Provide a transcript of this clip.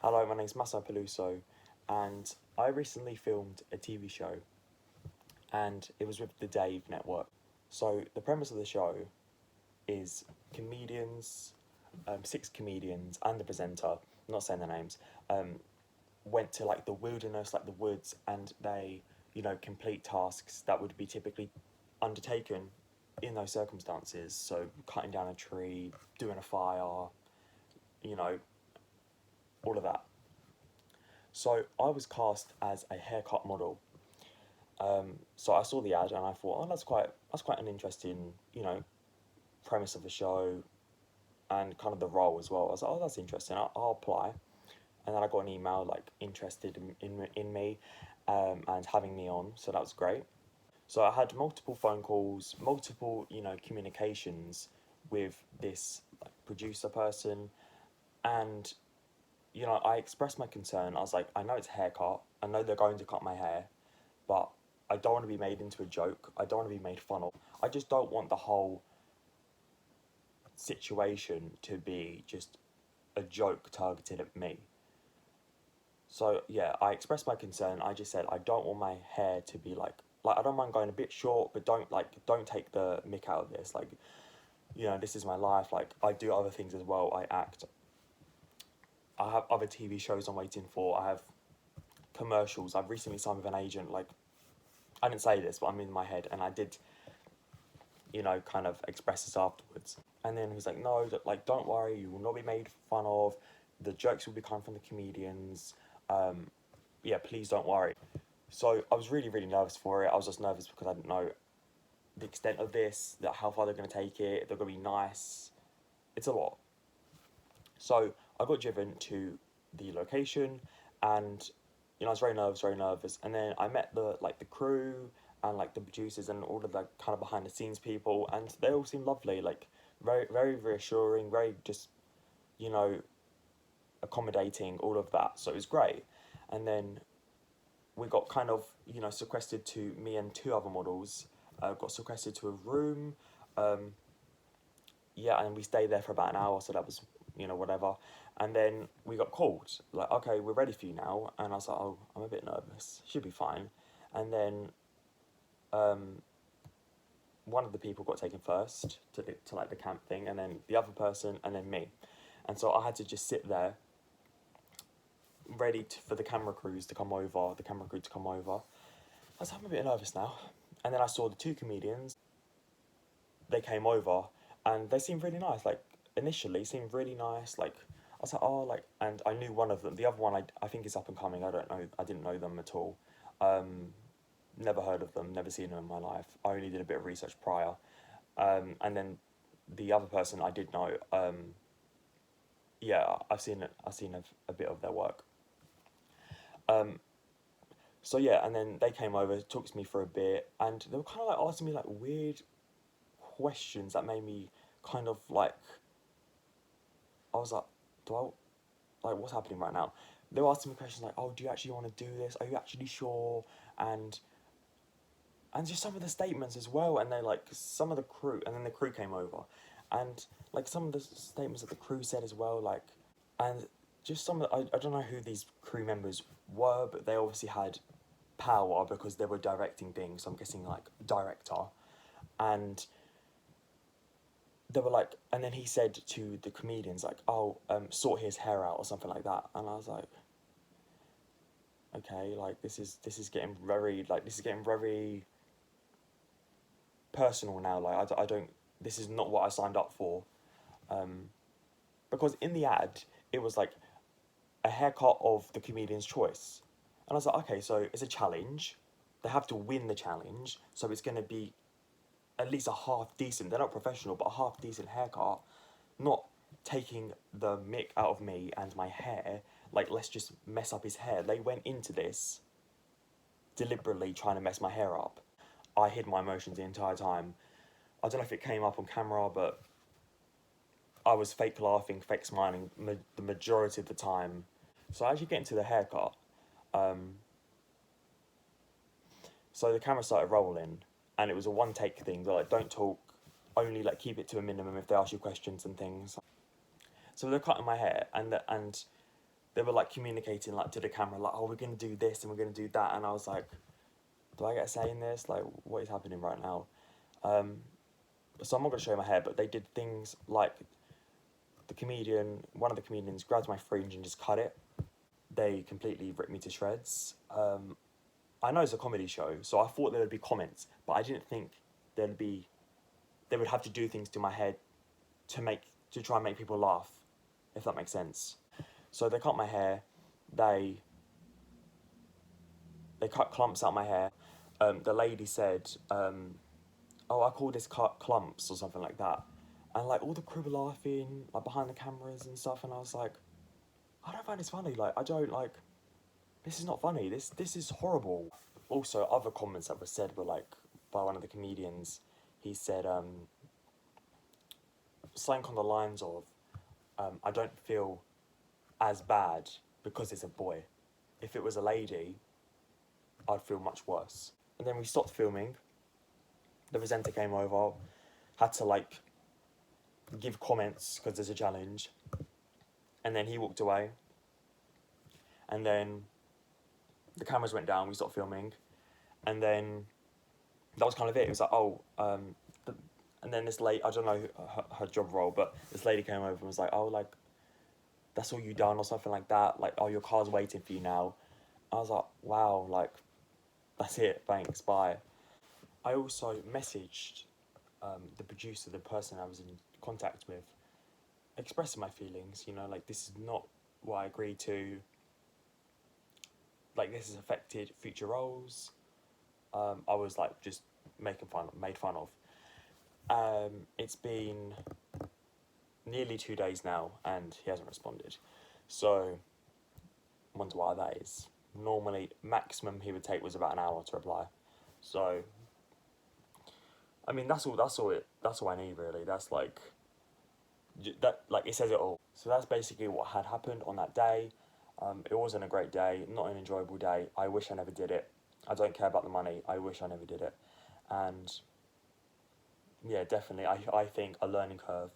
Hello, my name's Massimo Peluso, and I recently filmed a TV show, and it was with the Dave Network. So the premise of the show is comedians, six comedians, and the presenter, I'm not saying their names, went to like the wilderness, like the woods, and they, complete tasks that would be typically undertaken in those circumstances. So cutting down a tree, doing a fire, you know, all of that. So I was cast as a haircut model. So I saw the ad and I thought, oh, that's quite an interesting, premise of the show, and kind of the role as well. I was like, oh, that's interesting. I'll apply. And then I got an email like interested in me, and having me on. So that was great. So I had multiple phone calls, multiple communications with this like, producer person, and I expressed my concern. I was like, I know it's a haircut. I know they're going to cut my hair, but I don't want to be made into a joke. I don't want to be made fun of. I just don't want the whole situation to be just a joke targeted at me. So yeah, I expressed my concern. I just said I don't want my hair to be like I don't mind going a bit short, but don't take the mick out of this. Like, this is my life. Like I do other things as well. I act. I have other TV shows I'm waiting for. I have commercials. I've recently signed with an agent. Like I didn't say this, but I'm in my head, and I did, kind of express this afterwards. And then he was like, no, like don't worry, you will not be made fun of. The jokes will be coming from the comedians. Yeah, please don't worry. So I was really, really nervous for it. I was just nervous because I didn't know the extent of this, that how far they're going to take it, if they're going to be nice. It's a lot. So I got driven to the location, and I was very nervous. And then I met the crew and like the producers and all of the kind of behind the scenes people, and they all seemed lovely, like very, very reassuring, very just you know accommodating, all of that. So it was great. And then we got kind of sequestered to me and two other models. Got sequestered to a room. Yeah, and we stayed there for about an hour, so that was whatever. And then we got called, like, okay, we're ready for you now. And I was like, oh, I'm a bit nervous, should be fine. And then one of the people got taken first to like the camp thing, and then the other person, and then me. And so I had to just sit there ready for the camera crews to come over, the camera crew to come over. I was like, I'm a bit nervous now. And then I saw the two comedians. They came over, and they seemed really nice. Like, initially, seemed really nice. Like, I was like, oh, like, and I knew one of them. The other one, I think is up and coming. I don't know. I didn't know them at all. Never heard of them. Never seen them in my life. I only did a bit of research prior. And then the other person I did know. Yeah, I've seen it. I've seen a bit of their work. So yeah, and then they came over, talked to me for a bit, and they were kind of like asking me like weird questions that made me kind of like, I was like, do I, like, what's happening right now? They were asking me questions like, oh, do you actually want to do this? Are you actually sure? And just some of the statements as well, and they like some of the crew, and then the crew came over, and like some of the statements that the crew said as well, like, and just some of I don't know who these crew members were, but they obviously had power because they were directing things. So I'm guessing like director, and they were like, and then he said to the comedians like, oh, sort his hair out or something like that, and I was like, okay, like this is getting very personal now. Like I don't, this is not what I signed up for, because in the ad it was like a haircut of the comedian's choice. And I was like, okay, so it's a challenge. They have to win the challenge, so it's going to be at least a half decent. They're not professional, but a half decent haircut. Not taking the mick out of me and my hair. Like, let's just mess up his hair. They went into this deliberately trying to mess my hair up. I hid my emotions the entire time. I don't know if it came up on camera, but I was fake laughing, fake smiling the majority of the time. So as you get into the haircut, so the camera started rolling, and it was a one take thing. They're like, don't talk, only like keep it to a minimum if they ask you questions and things. So they're cutting my hair, and they were like communicating like to the camera, like, oh, we're gonna do this and we're gonna do that, and I was like, do I get a say in this? Like, what is happening right now? So I'm not gonna show you my hair, but they did things like one of the comedians grabbed my fringe and just cut it. They completely ripped me to shreds. I know it's a comedy show, so I thought there would be comments, but I didn't think there'd be. They would have to do things to my head to try and make people laugh, if that makes sense. So they cut my hair. They cut clumps out my hair. The lady said, "Oh, I call this cut clumps" or something like that, and like all the crew were laughing, like behind the cameras and stuff, and I was like, I don't find this funny. Like, I don't like. This is not funny. This is horrible. Also, other comments that were said were like by one of the comedians. He said something on the lines of, "I don't feel as bad because it's a boy. If it was a lady, I'd feel much worse." And then we stopped filming. The presenter came over, had to like give comments because there's a challenge, and then he walked away. And then the cameras went down. We stopped filming, and then that was kind of it. It was like, oh, and then this lady, I don't know her job role, but this lady came over and was like, oh, like, that's all you done or something like that. Like, oh, your car's waiting for you now. I was like, wow, like, that's it, thanks, bye. I also messaged the producer, the person I was in contact with, expressing my feelings, you know, like, this is not what I agreed to. Like, this has affected future roles. I was like just made fun of. It's been nearly 2 days now, and he hasn't responded. So, I wonder why that is. Normally, maximum he would take was about an hour to reply. So, I mean, that's all I need really. That's like, it says it all. So that's basically what had happened on that day. It wasn't a great day, not an enjoyable day. I wish I never did it. I don't care about the money. I wish I never did it. And yeah, definitely, I think a learning curve